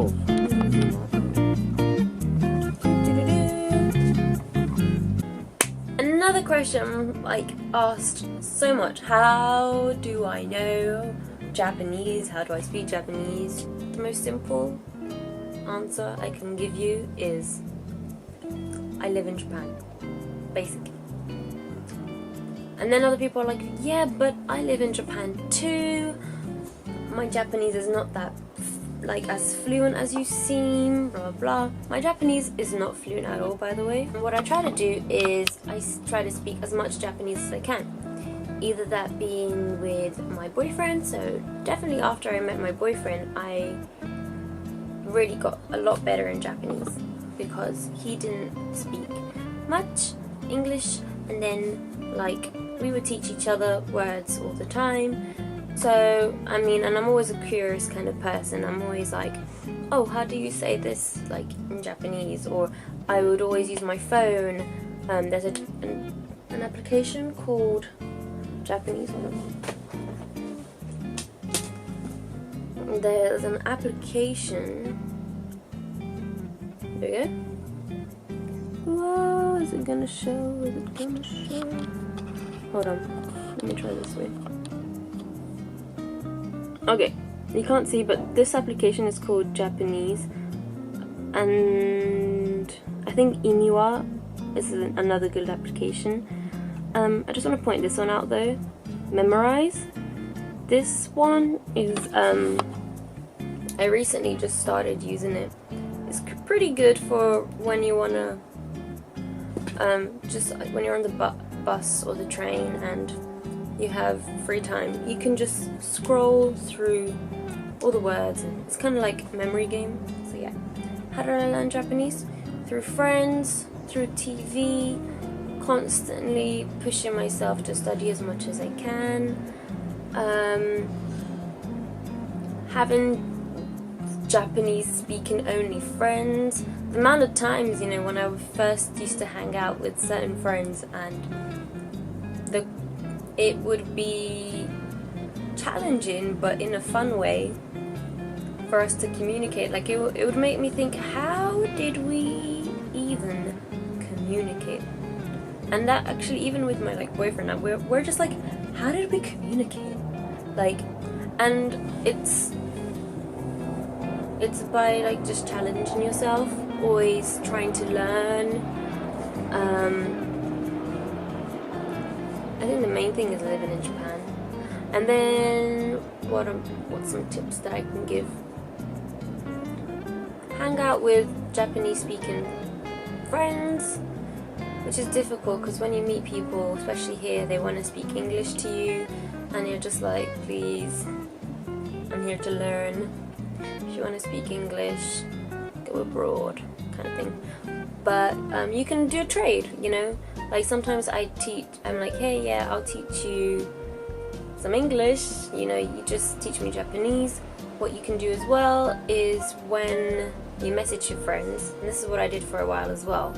Oh. Another question like asked so much. How do I know Japanese? How do I speak Japanese? The most simple answer I can give you is I live in Japan, basically. And then other people are like, yeah, but I live in Japan too. My Japanese is not that like as fluent as you seem, blah blah blah. My Japanese is not fluent at all, by the way. And what I try to do is I try to speak as much Japanese as I can. Either that being with my boyfriend, so definitely after I met my boyfriend, I really got a lot better in Japanese because he didn't speak much English, and then like we would teach each other words all the time. So, I mean, and I'm always a curious kind of person. I'm always like, oh, how do you say this, like, in Japanese? Or I would always use my phone. There's an application called Japanese. There's an application. There we go. Whoa, is it gonna show? Is it gonna show? Hold on. Let me try this way. Okay, you can't see, but this application is called Japanese, and I think Iniwa is another good application. I just want to point this one out though. Memorize. This one is I recently just started using it. It's pretty good for when you wanna just when you're on the bus or the train and you have free time, you can just scroll through all the words, and it's kind of like a memory game. So yeah, how did I learn Japanese? Through friends, through TV, constantly pushing myself to study as much as I can, having Japanese speaking only friends. The amount of times, you know, when I first used to hang out with certain friends and it would be challenging, but in a fun way, for us to communicate. Like it would make me think, how did we even communicate? And that actually, even with my like boyfriend, we're just like, how did we communicate? Like, and it's by like just challenging yourself, always trying to learn. I think the main thing is living in Japan. And then what's some tips that I can give? Hang out with Japanese speaking friends, which is difficult because when you meet people, especially here, they want to speak English to you and you're just like, please, I'm here to learn. If you want to speak English, go abroad, kind of thing. But you can do a trade, you know. Like sometimes I'm like, hey, yeah, I'll teach you some English, you know, you just teach me Japanese. What you can do as well is when you message your friends, and this is what I did for a while as well.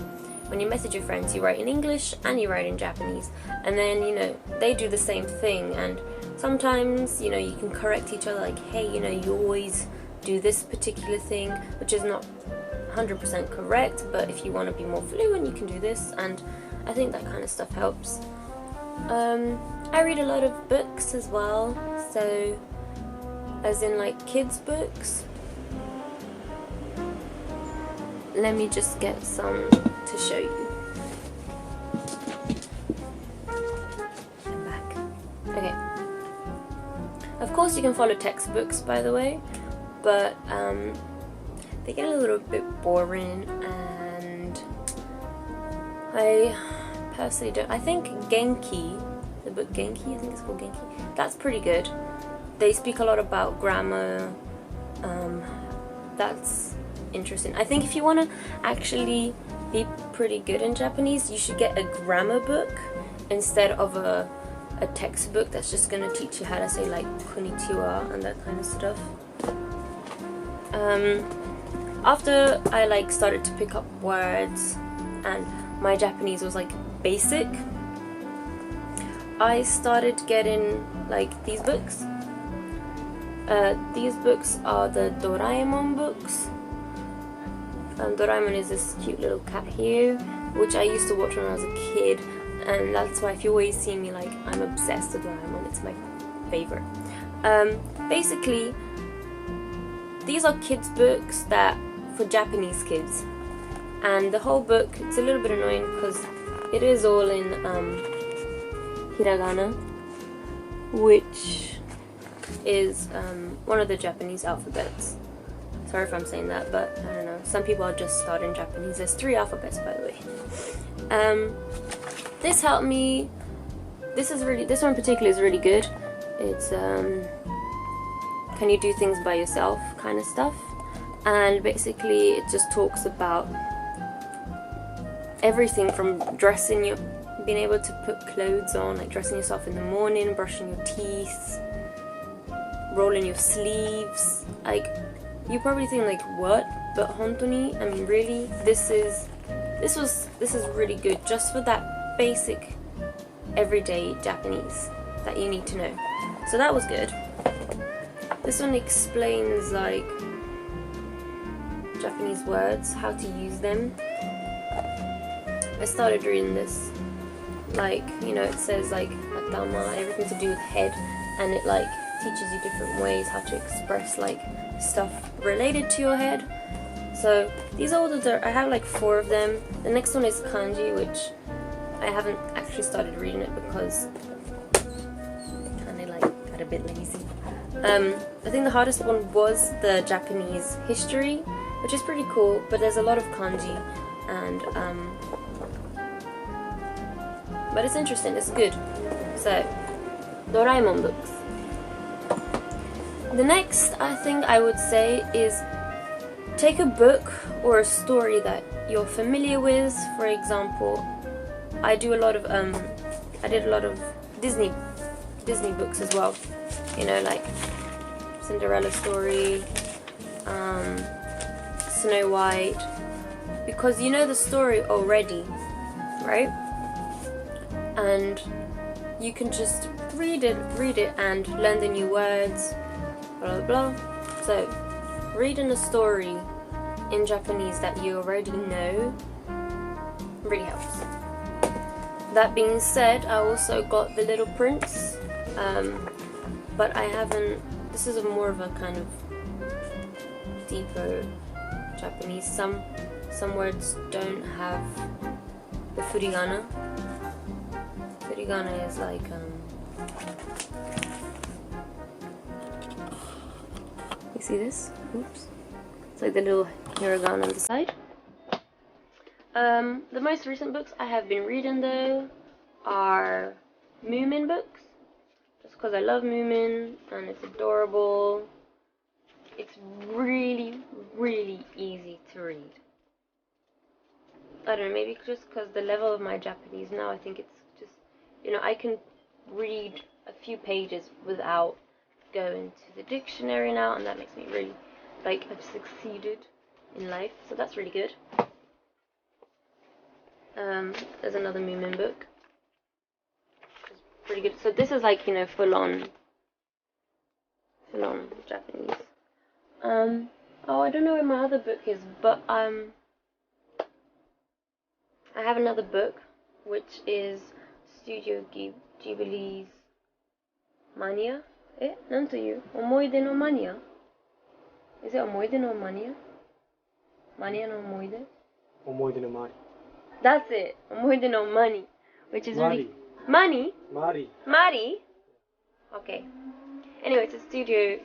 When you message your friends, you write in English and you write in Japanese, and then, you know, they do the same thing, and sometimes, you know, you can correct each other, like, hey, you know, you always do this particular thing, which is not 100% correct, but if you want to be more fluent, you can do this, and I think that kind of stuff helps. I read a lot of books as well, so as in like kids books. Let me just get some to show you. I'm back. Okay. Of course you can follow textbooks, by the way, but they get a little bit boring, and I personally don't. I think Genki, the book Genki, I think it's called Genki, that's pretty good. They speak a lot about grammar. That's interesting. I think if you want to actually be pretty good in Japanese, you should get a grammar book instead of a textbook that's just going to teach you how to say like konnichiwa and that kind of stuff. After I like started to pick up words and my Japanese was like basic, I started getting like these books. These books are the Doraemon books. Doraemon is this cute little cat here, which I used to watch when I was a kid, and that's why if you always see me, like, I'm obsessed with Doraemon. It's my favorite. Basically, these are kids' books that for Japanese kids, and the whole book, it's a little bit annoying because it is all in hiragana, which is one of the Japanese alphabets. Sorry if I'm saying that, but I don't know. Some people are just starting Japanese. There's 3 alphabets, by the way. This helped me. This one in particular is really good. It's can you do things by yourself kind of stuff, and basically it just talks about everything from being able to put clothes on, like dressing yourself in the morning, brushing your teeth, rolling your sleeves. Like, you probably think like, what? But hontoni, I mean, really, this is really good just for that basic everyday Japanese that you need to know. So that was good. This one explains like Japanese words, how to use them. I started reading this, like, you know, it says like atama, everything to do with head, and it like teaches you different ways how to express like stuff related to your head. So these are all I have like 4 of them. The next one is kanji, which I haven't actually started reading it because I kind of like got a bit lazy. I think the hardest one was the Japanese history, which is pretty cool, but there's a lot of kanji, and but it's interesting, it's good. So, Doraemon books. The next, I think I would say, is take a book or a story that you're familiar with. For example, I did a lot of Disney books as well. You know, like Cinderella story, Snow White, because you know the story already, right? And you can just read it and learn the new words, blah blah blah. So reading a story in Japanese that you already know really helps. That being said, I also got The Little Prince, but I haven't. This is more of a kind of deeper Japanese. Some words don't have the furigana. Furigana is like you see this? Oops. It's like the little hiragana on the side. The most recent books I have been reading though are Moomin books, just because I love Moomin and it's adorable. It's really, really easy to read. I don't know, maybe just because the level of my Japanese now, I think it's just, you know, I can read a few pages without going to the dictionary now, and that makes me really, like, I've succeeded in life, so that's really good. There's another Moomin book. It's pretty good. So this is like, you know, full on Japanese. Oh, I don't know where my other book is, but I have another book, which is Studio Ghibli's Mania. なんという思い出のマニア? Is it 思い出のマニア? マニアの思い出? 思い出のマリ That's it. 思い出のマニ, which is really money. マリ Mari? Okay. Anyway, it's a Studio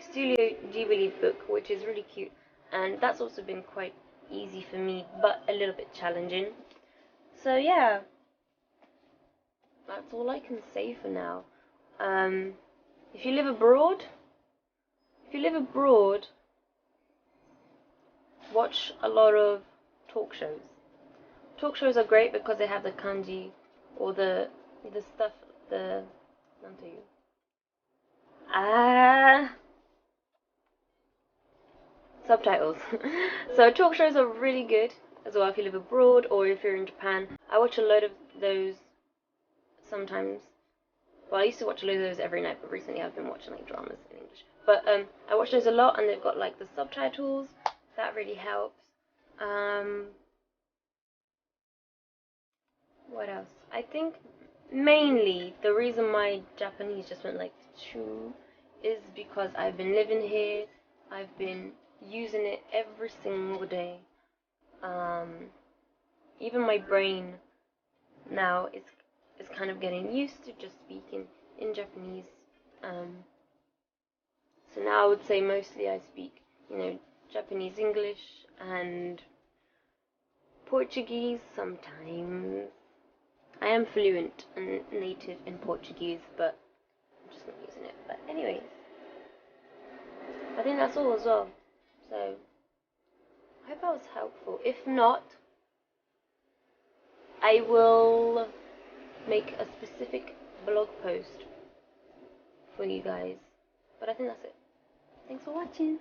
Ghibli book, which is really cute, and that's also been quite easy for me, but a little bit challenging. So yeah, that's all I can say for now. If you live abroad, watch a lot of talk shows. Talk shows are great because they have the kanji or the stuff, the subtitles. So talk shows are really good as well if you live abroad or if you're in Japan. I watch a load of those sometimes. Well, I used to watch a load of those every night, but recently I've been watching like dramas in English. But I watch those a lot, and they've got like the subtitles. That really helps. What else? I think mainly the reason my Japanese just went like choo is because I've been living here. I've been using it every single day. Um, Even my brain now is kind of getting used to just speaking in Japanese. Um, so now I would say mostly I speak, Japanese English and Portuguese sometimes. I am fluent and native in Portuguese, but I'm just not using it. But anyways, I think that's all as well. So I hope that was helpful. If not, I will make a specific blog post for you guys. But I think that's it. Thanks for watching.